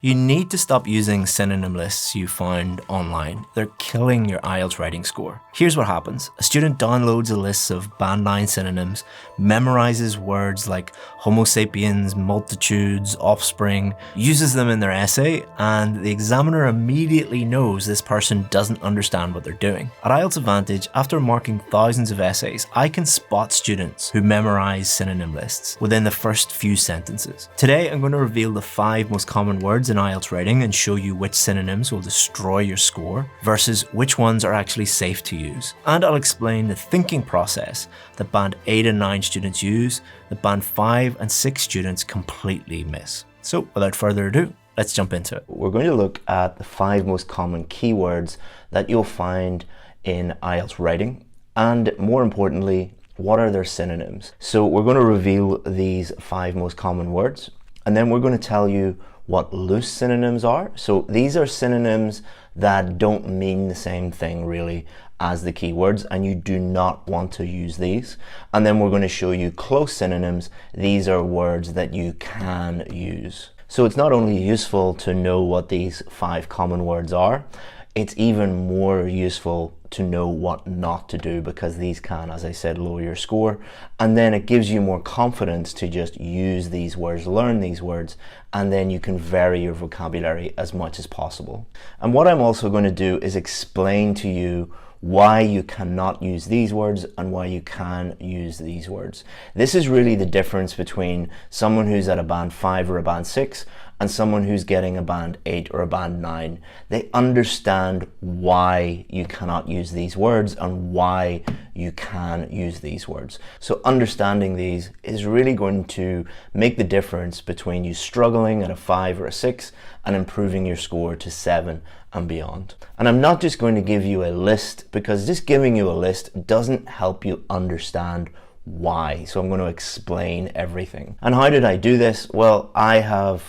You need to stop using synonym lists you found online. They're killing your IELTS writing score. Here's what happens. A student downloads a list of band 9 synonyms, memorizes words like homo sapiens, multitudes, offspring, uses them in their essay, and the examiner immediately knows this person doesn't understand what they're doing. At IELTS Advantage, after marking thousands of essays, I can spot students who memorize synonym lists within the first few sentences. Today, I'm going to reveal the 5 most common words in IELTS writing and show you which synonyms will destroy your score versus which ones are actually safe to use. And I'll explain the thinking process that band 8 and 9 students use, that band 5 and 6 students completely miss. So without further ado, let's jump into it. We're going to look at the 5 most common keywords that you'll find in IELTS writing, and more importantly, what are their synonyms. So we're going to reveal these 5 most common words, and then we're going to tell you what loose synonyms are. So these are synonyms that don't mean the same thing really as the keywords, and you do not want to use these. And then we're going to show you close synonyms. These are words that you can use. So it's not only useful to know what these 5 common words are, it's even more useful to know what not to do, because these can, as I said, lower your score. And then it gives you more confidence to just use these words, learn these words, and then you can vary your vocabulary as much as possible. And what I'm also going to do is explain to you why you cannot use these words and why you can use these words. This is really the difference between someone who's at a band 5 or a band 6 and someone who's getting a band 8 or a band 9. They understand why you cannot use these words and why you can use these words. So understanding these is really going to make the difference between you struggling at a 5 or a 6 and improving your score to 7 and beyond. And I'm not just going to give you a list, because just giving you a list doesn't help you understand why. So I'm going to explain everything. And how did I do this? Well, I have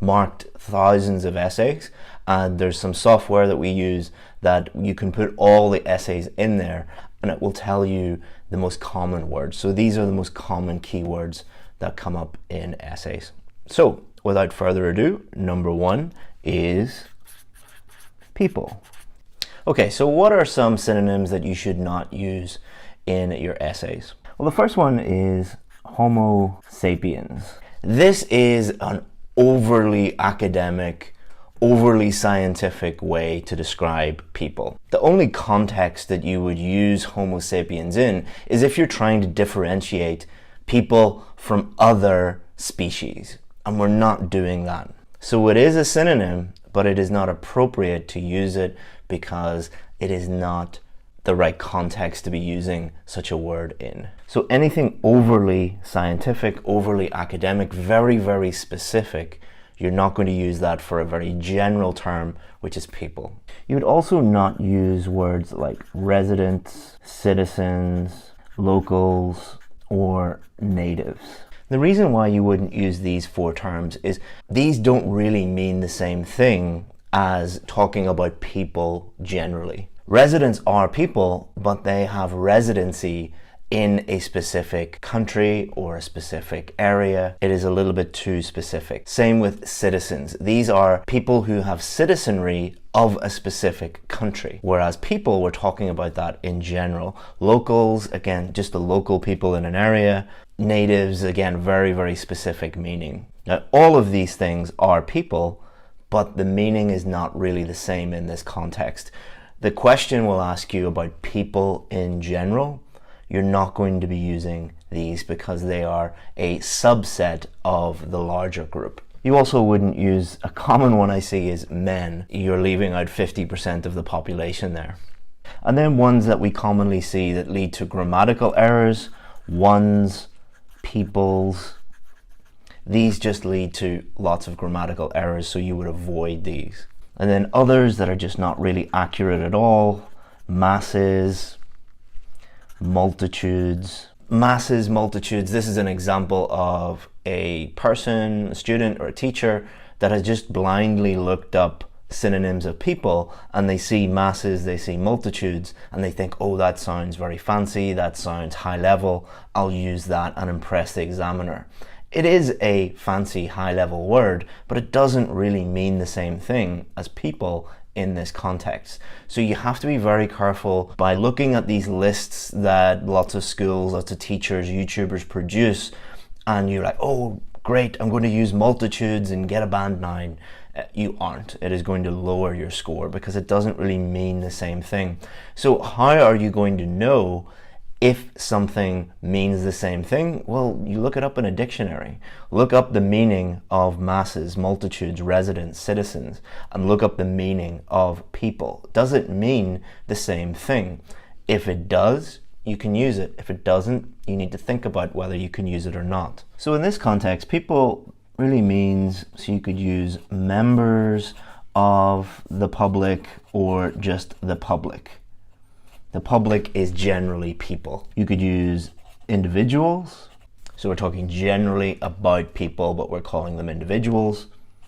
marked thousands of essays, and there's some software that we use that you can put all the essays in there and it will tell you the most common words. So these are the most common keywords that come up in essays. So without further ado, number 1 is people. Okay, so what are some synonyms that you should not use in your essays? Well, the first one is homo sapiens. This is an overly academic, overly scientific way to describe people. The only context that you would use homo sapiens in is if you're trying to differentiate people from other species, and we're not doing that. So it is a synonym, but it is not appropriate to use it because it is not the right context to be using such a word in. So anything overly scientific, overly academic, very, very specific, you're not going to use that for a very general term, which is people. You would also not use words like residents, citizens, locals, or natives. The reason why you wouldn't use these 4 terms is these don't really mean the same thing as talking about people generally. Residents are people, but they have residency in a specific country or a specific area. It is a little bit too specific. Same with citizens. These are people who have citizenry of a specific country, whereas people, we're talking about that in general. Locals, again, just the local people in an area. Natives, again, very, very specific meaning. Now, all of these things are people, but the meaning is not really the same in this context. The question will ask you about people in general. You're not going to be using these because they are a subset of the larger group. You also wouldn't use, a common one I see is men. You're leaving out 50% of the population there. And then ones that we commonly see that lead to grammatical errors, ones, peoples. These just lead to lots of grammatical errors, so you would avoid these. And then others that are just not really accurate at all, masses, multitudes. Masses, multitudes, this is an example of a person, a student or a teacher that has just blindly looked up synonyms of people, and they see masses, they see multitudes, and they think, oh, that sounds very fancy, that sounds high level, I'll use that and impress the examiner. It is a fancy high-level word, but it doesn't really mean the same thing as people in this context. So you have to be very careful by looking at these lists that lots of schools, lots of teachers, YouTubers produce, and you're like, oh, great, I'm going to use multitudes and get a band 9. You aren't. It is going to lower your score because it doesn't really mean the same thing. So how are you going to know if something means the same thing? Well, you look it up in a dictionary. Look up the meaning of masses, multitudes, residents, citizens, and look up the meaning of people. Does it mean the same thing? If it does, you can use it. If it doesn't, you need to think about whether you can use it or not. So in this context, people really means, so you could use members of the public or just the public. The public is generally people. You could use individuals. So we're talking generally about people, but we're calling them individuals.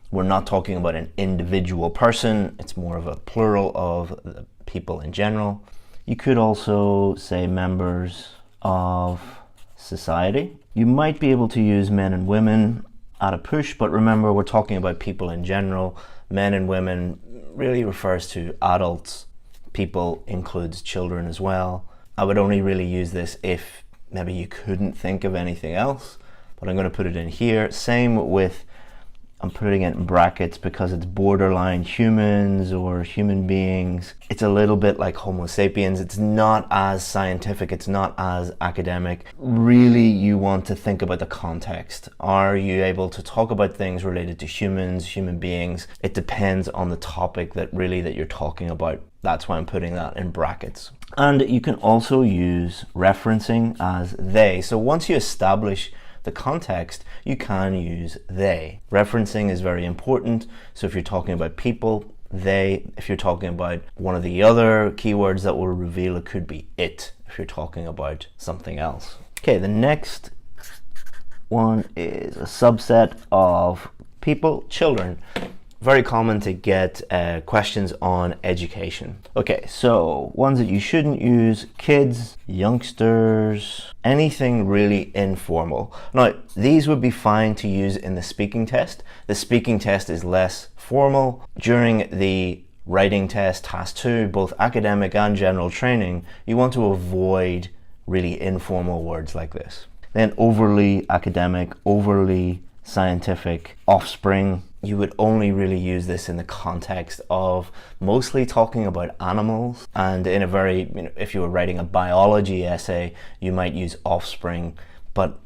We're not talking about an individual person. It's more of a plural of the people in general. You could also say members of society. You might be able to use men and women at a push, but remember, we're talking about people in general. Men and women really refers to adults. People includes children as well. I would only really use this if maybe you couldn't think of anything else, but I'm going to put it in here. Same with, I'm putting it in brackets because it's borderline humans or human beings. It's a little bit like Homo sapiens. It's not as scientific. It's not as academic. Really, you want to think about the context. Are you able to talk about things related to humans, human beings? It depends on the topic that you're talking about. That's why I'm putting that in brackets. And you can also use referencing as they. So once you establish the context, you can use they. Referencing is very important. So if you're talking about people, they. If you're talking about one of the other keywords that will reveal, it could be it, if you're talking about something else. Okay, the next one is a subset of people, children. Very common to get questions on education. Okay, so ones that you shouldn't use: kids, youngsters, anything really informal. Now, these would be fine to use in the speaking test. The speaking test is less formal. During the writing test, task 2, both academic and general training, you want to avoid really informal words like this. Then overly academic, overly scientific, offspring. You would only really use this in the context of mostly talking about animals, and in a very, if you were writing a biology essay, you might use offspring, but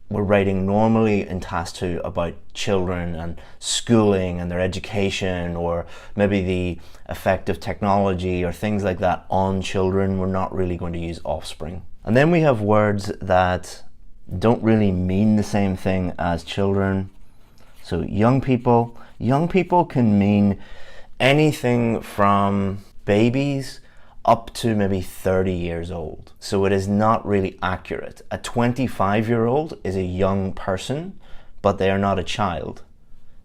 we're writing normally in task 2 about children and schooling and their education, or maybe the effect of technology or things like that on children. We're not really going to use offspring. And then we have words that don't really mean the same thing as children. So young people can mean anything from babies up to maybe 30 years old. So it is not really accurate. A 25-year-old is a young person, but they are not a child.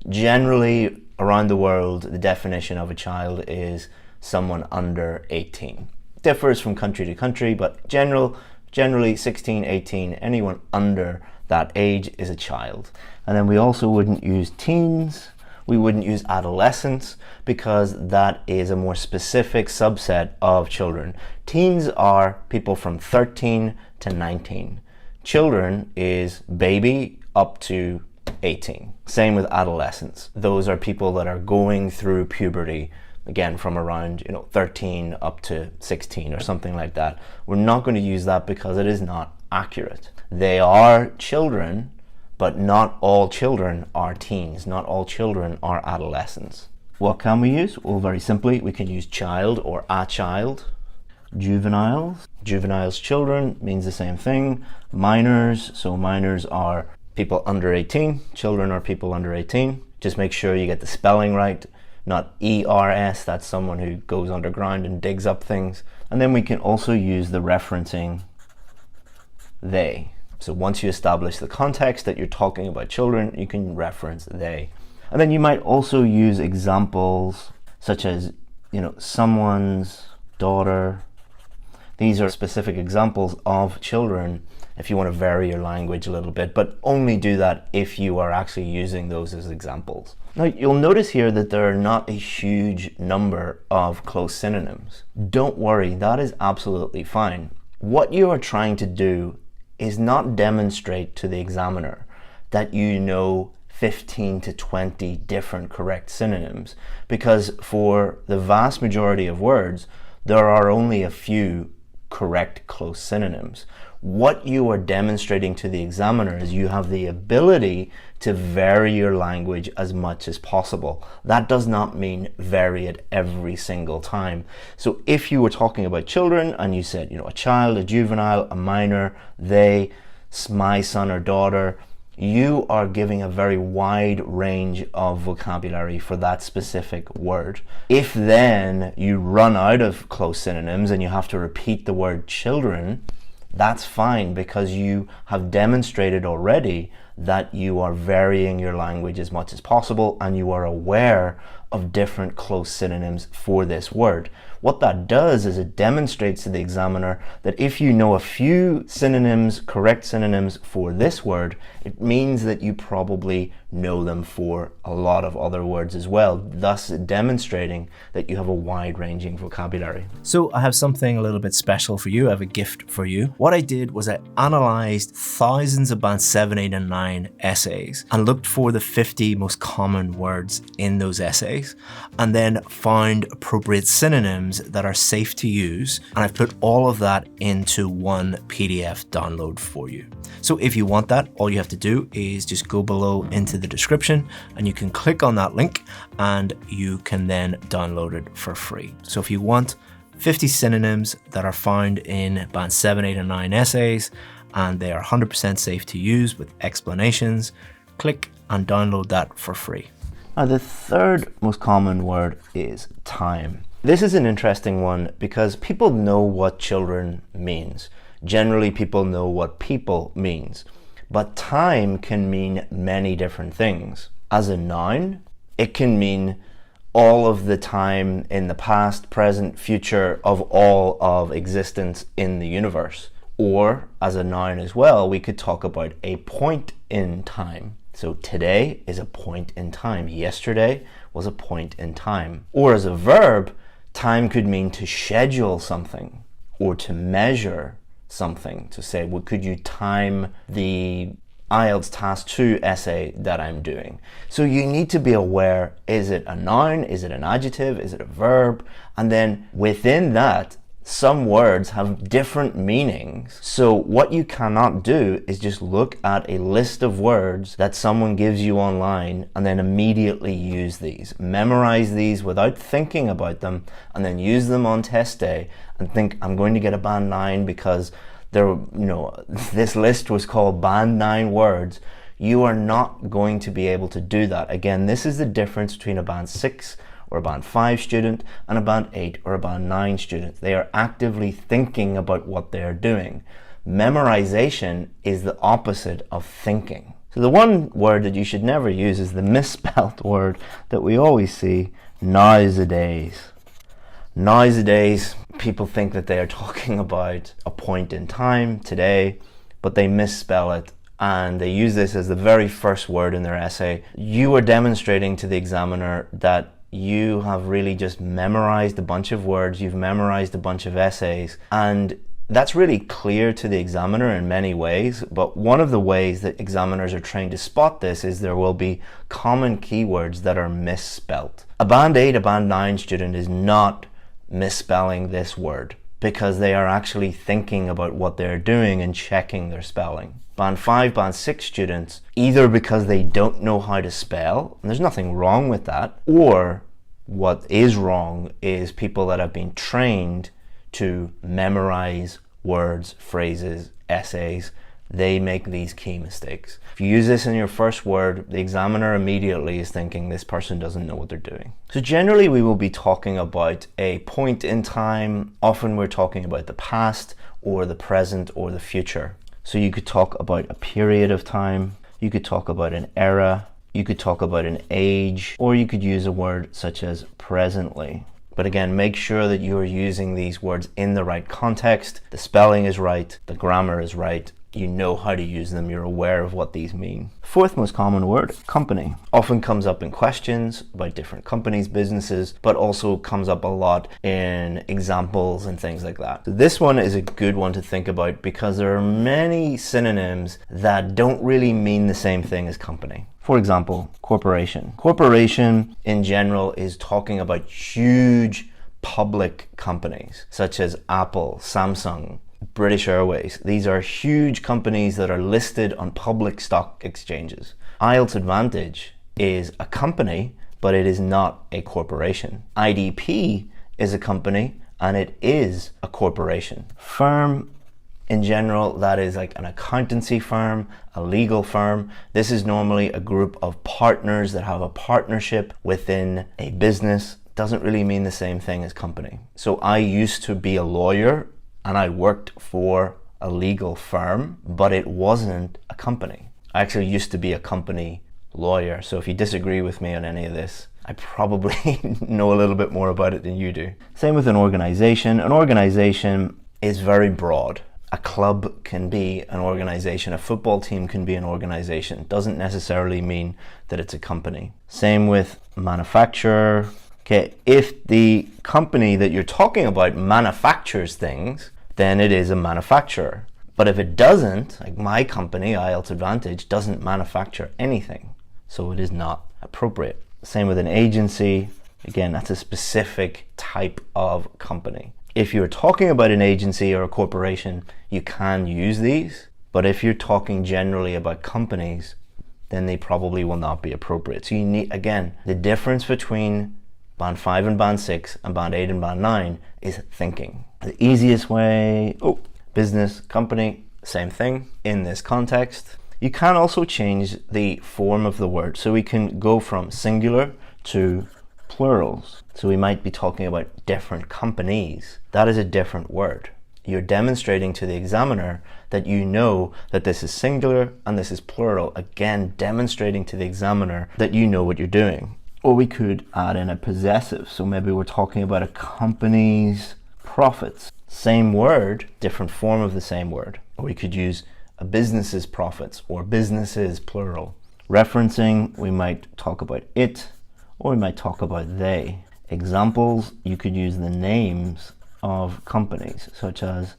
Generally, around the world, the definition of a child is someone under 18. Differs from country to country, but generally 16, 18, anyone under that age is a child. And then we also wouldn't use teens. We wouldn't use adolescents because that is a more specific subset of children. Teens are people from 13 to 19. Children is baby up to 18. Same with adolescents. Those are people that are going through puberty, again from around 13 up to 16 or something like that. We're not going to use that because it is not accurate. They are children, but not all children are teens. Not all children are adolescents. What can we use? Well, very simply, we can use child or a child. Juveniles. Juveniles, children, means the same thing. Minors, so minors are people under 18. Children are people under 18. Just make sure you get the spelling right. Not ERS, that's someone who goes underground and digs up things. And then we can also use the referencing they. So once you establish the context that you're talking about children, you can reference they. And then you might also use examples such as, someone's daughter. These are specific examples of children if you want to vary your language a little bit, but only do that if you are actually using those as examples. Now, you'll notice here that there are not a huge number of close synonyms. Don't worry, that is absolutely fine. What you are trying to do is not demonstrate to the examiner that you know 15 to 20 different correct synonyms, because for the vast majority of words, there are only a few correct close synonyms. What you are demonstrating to the examiner is you have the ability to vary your language as much as possible. That does not mean vary it every single time. So if you were talking about children and you said, a child, a juvenile, a minor, they, my son or daughter, you are giving a very wide range of vocabulary for that specific word. If then you run out of close synonyms and you have to repeat the word children, that's fine, because you have demonstrated already that you are varying your language as much as possible and you are aware of different close synonyms for this word. What that does is it demonstrates to the examiner that if you know a few synonyms, correct synonyms for this word, it means that you probably know them for a lot of other words as well, thus demonstrating that you have a wide-ranging vocabulary. So I have something a little bit special for you. I have a gift for you. What I did was I analyzed thousands of band 7, 8 and 9 essays and looked for the 50 most common words in those essays, and then found appropriate synonyms that are safe to use, and I've put all of that into one PDF download for you. So if you want that, all you have to do is just go below into the description and you can click on that link and you can then download it for free. So if you want 50 synonyms that are found in band 7, 8 and 9 essays and they are 100% safe to use with explanations, click and download that for free. Now, the third most common word is time. This is an interesting one because people know what children means. Generally, people know what people means. But time can mean many different things. As a noun, it can mean all of the time in the past, present, future of all of existence in the universe. Or as a noun as well, we could talk about a point in time. So today is a point in time. Yesterday was a point in time. Or as a verb, time could mean to schedule something or to measure something, to say, well, could you time the IELTS Task 2 essay that I'm doing? So you need to be aware, is it a noun, is it an adjective, is it a verb? And then within that, some words have different meanings. So what you cannot do is just look at a list of words that someone gives you online and then immediately use these. Memorize these without thinking about them and then use them on test day and think, I'm going to get a band 9 because this list was called band 9 words. You are not going to be able to do that. Again, this is the difference between a band 6 or a band 5 student and a band 8 or a band 9 student. They are actively thinking about what they're doing. Memorization is the opposite of thinking. So the one word that you should never use is the misspelled word that we always see, nowadays. Nowadays, people think that they are talking about a point in time, today, but they misspell it and they use this as the very first word in their essay. You are demonstrating to the examiner that you have really just memorized a bunch of words, you've memorized a bunch of essays, and that's really clear to the examiner in many ways, but one of the ways that examiners are trained to spot this is there will be common keywords that are misspelt. A band 8, a band 9 student is not misspelling this word because they are actually thinking about what they're doing and checking their spelling. Band 5, band 6 students, either because they don't know how to spell, and there's nothing wrong with that, or what is wrong is people that have been trained to memorize words, phrases, essays, they make these key mistakes. If you use this in your first word, the examiner immediately is thinking this person doesn't know what they're doing. So generally we will be talking about a point in time. Often we're talking about the past or the present or the future. So you could talk about a period of time, you could talk about an era, you could talk about an age, or you could use a word such as presently. But again, make sure that you are using these words in the right context, the spelling is right, the grammar is right, You know how to use them, you're aware of what these mean. Fourth most common word, company. Often comes up in questions about different companies, businesses, but also comes up a lot in examples and things like that. So this one is a good one to think about because there are many synonyms that don't really mean the same thing as company. For example, corporation. Corporation in general is talking about huge public companies such as Apple, Samsung, British Airways. These are huge companies that are listed on public stock exchanges. IELTS Advantage is a company, but it is not a corporation. IDP is a company and it is a corporation. Firm in general, that is like an accountancy firm, a legal firm. This is normally a group of partners that have a partnership within a business. Doesn't really mean the same thing as company. So I used to be a lawyer and I worked for a legal firm, but it wasn't a company. I actually used to be a company lawyer. So if you disagree with me on any of this, I probably know a little bit more about it than you do. Same with an organization. An organization is very broad. A club can be an organization. A football team can be an organization. Doesn't necessarily mean that it's a company. Same with manufacturer. Okay, if the company that you're talking about manufactures things, then it is a manufacturer. But if it doesn't, like my company, IELTS Advantage, doesn't manufacture anything, so it is not appropriate. Same with an agency. Again, that's a specific type of company. If you're talking about an agency or a corporation, you can use these. But if you're talking generally about companies, then they probably will not be appropriate. So you need, again, the difference between Band 5 and Band 6 and Band 8 and Band 9 is thinking. The easiest way, business, company, same thing in this context. You can also change the form of the word. So we can go from singular to plurals. So we might be talking about different companies. That is a different word. You're demonstrating to the examiner that you know that this is singular and this is plural. Again, demonstrating to the examiner that you know what you're doing. Or we could add in a possessive. So maybe we're talking about a company's profits. Same word, different form of the same word. Or we could use a business's profits or businesses plural. Referencing, we might talk about it or we might talk about they. Examples, you could use the names of companies such as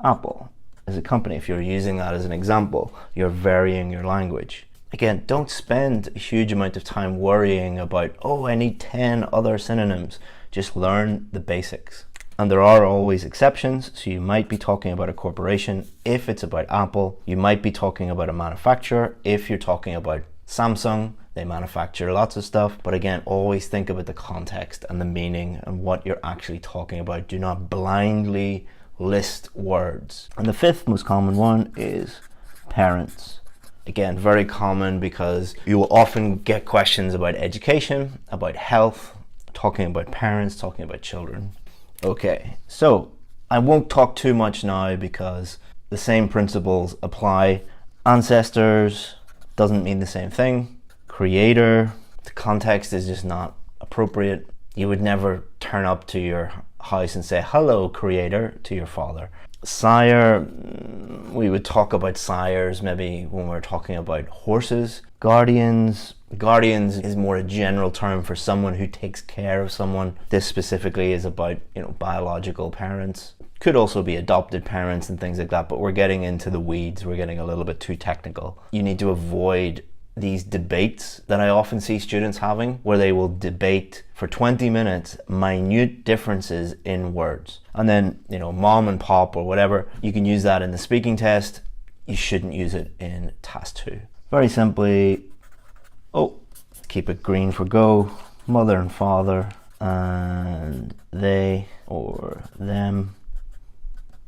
Apple as a company. If you're using that as an example, you're varying your language. Again, don't spend a huge amount of time worrying about, I need 10 other synonyms. Just learn the basics. And there are always exceptions. So you might be talking about a corporation if it's about Apple. You might be talking about a manufacturer if you're talking about Samsung. They manufacture lots of stuff. But again, always think about the context and the meaning and what you're actually talking about. Do not blindly list words. And the fifth most common one is parents. Again, very common because you will often get questions about education, about health, talking about parents, talking about children. Okay, so I won't talk too much now because the same principles apply. Ancestors doesn't mean the same thing. Creator, the context is just not appropriate. You would never turn up to your house and say, "Hello, creator," to your father. Sire, we would talk about sires maybe when we're talking about horses. Guardians is more a general term for someone who takes care of someone. This specifically is about, biological parents. Could also be adopted parents and things like that, but we're getting into the weeds. We're getting a little bit too technical. You need to avoid these debates that I often see students having where they will debate for 20 minutes minute differences in words. And then, mom and pop or whatever, you can use that in the speaking test. You shouldn't use it in task 2. Very simply, keep it green for go, mother and father, and they or them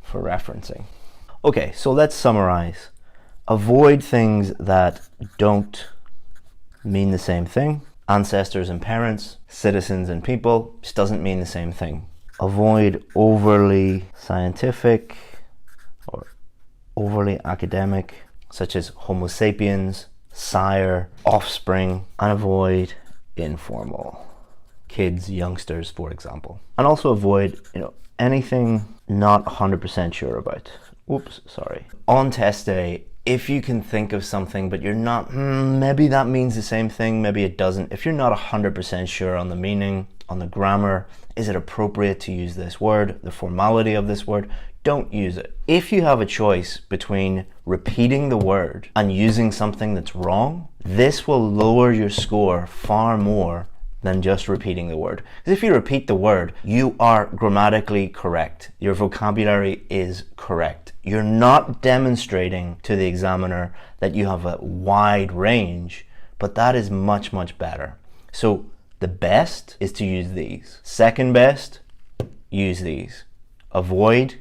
for referencing. Okay, so let's summarize. Avoid things that don't mean the same thing. Ancestors and parents, citizens and people, just doesn't mean the same thing. Avoid overly scientific or overly academic, such as Homo sapiens, sire, offspring, and avoid informal. Kids, youngsters, for example. And also avoid, anything not 100% sure about. Oops, sorry. On test day, if you can think of something but you're not, maybe that means the same thing, maybe it doesn't. If you're not 100% sure on the meaning, on the grammar, is it appropriate to use this word, the formality of this word, don't use it. If you have a choice between repeating the word and using something that's wrong, this will lower your score far more than just repeating the word. Because if you repeat the word, you are grammatically correct. Your vocabulary is correct. You're not demonstrating to the examiner that you have a wide range, but that is much, much better. So the best is to use these. Second best, use these. Avoid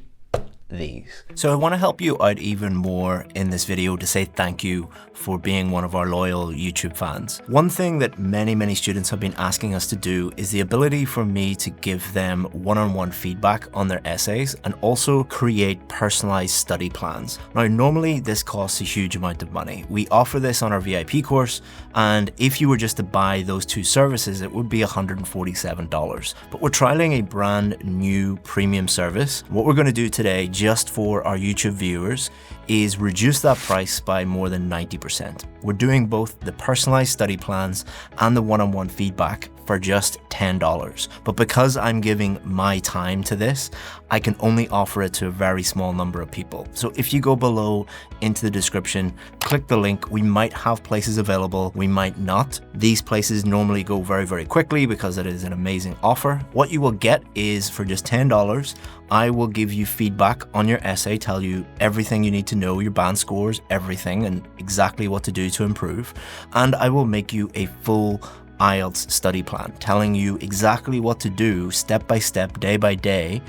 these. So I want to help you out even more in this video to say thank you for being one of our loyal YouTube fans. One thing that many students have been asking us to do is the ability for me to give them one-on-one feedback on their essays and also create personalized study plans. Now, normally this costs a huge amount of money. We offer this on our VIP course, and if you were just to buy those two services, it would be $147. But we're trialing a brand new premium service. What we're going to do today, just for our YouTube viewers, is reduce that price by more than 90%. We're doing both the personalized study plans and the one-on-one feedback for just $10. But because I'm giving my time to this, I can only offer it to a very small number of people. So if you go below into the description, click the link. We might have places available, we might not. These places normally go very quickly because it is an amazing offer. What you will get is, for just $10, I will give you feedback on your essay, tell you everything you need to know, your band scores, everything, and exactly what to do to improve. And I will make you a full IELTS study plan, telling you exactly what to do step by step, day by day,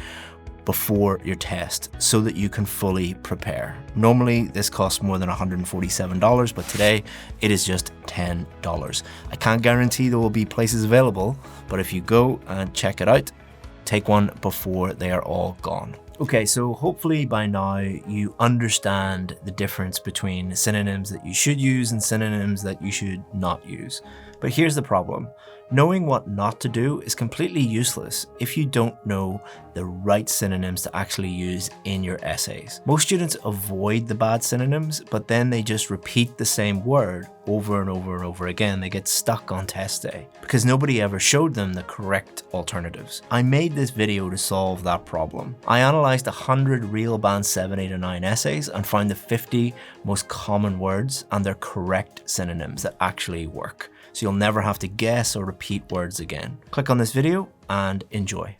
before your test, so that you can fully prepare. Normally this costs more than $147, but today it is just $10. I can't guarantee there will be places available, but if you go and check it out, take one before they are all gone. Okay, so hopefully by now you understand the difference between synonyms that you should use and synonyms that you should not use. But here's the problem. Knowing what not to do is completely useless if you don't know the right synonyms to actually use in your essays. Most students avoid the bad synonyms, but then they just repeat the same word over and over again. They get stuck on test day because nobody ever showed them the correct alternatives. I made this video to solve that problem. I analyzed 100 real band 7, 8, and 9 essays and found the 50 most common words and their correct synonyms that actually work. So you'll never have to guess or repeat words again. Click on this video and enjoy.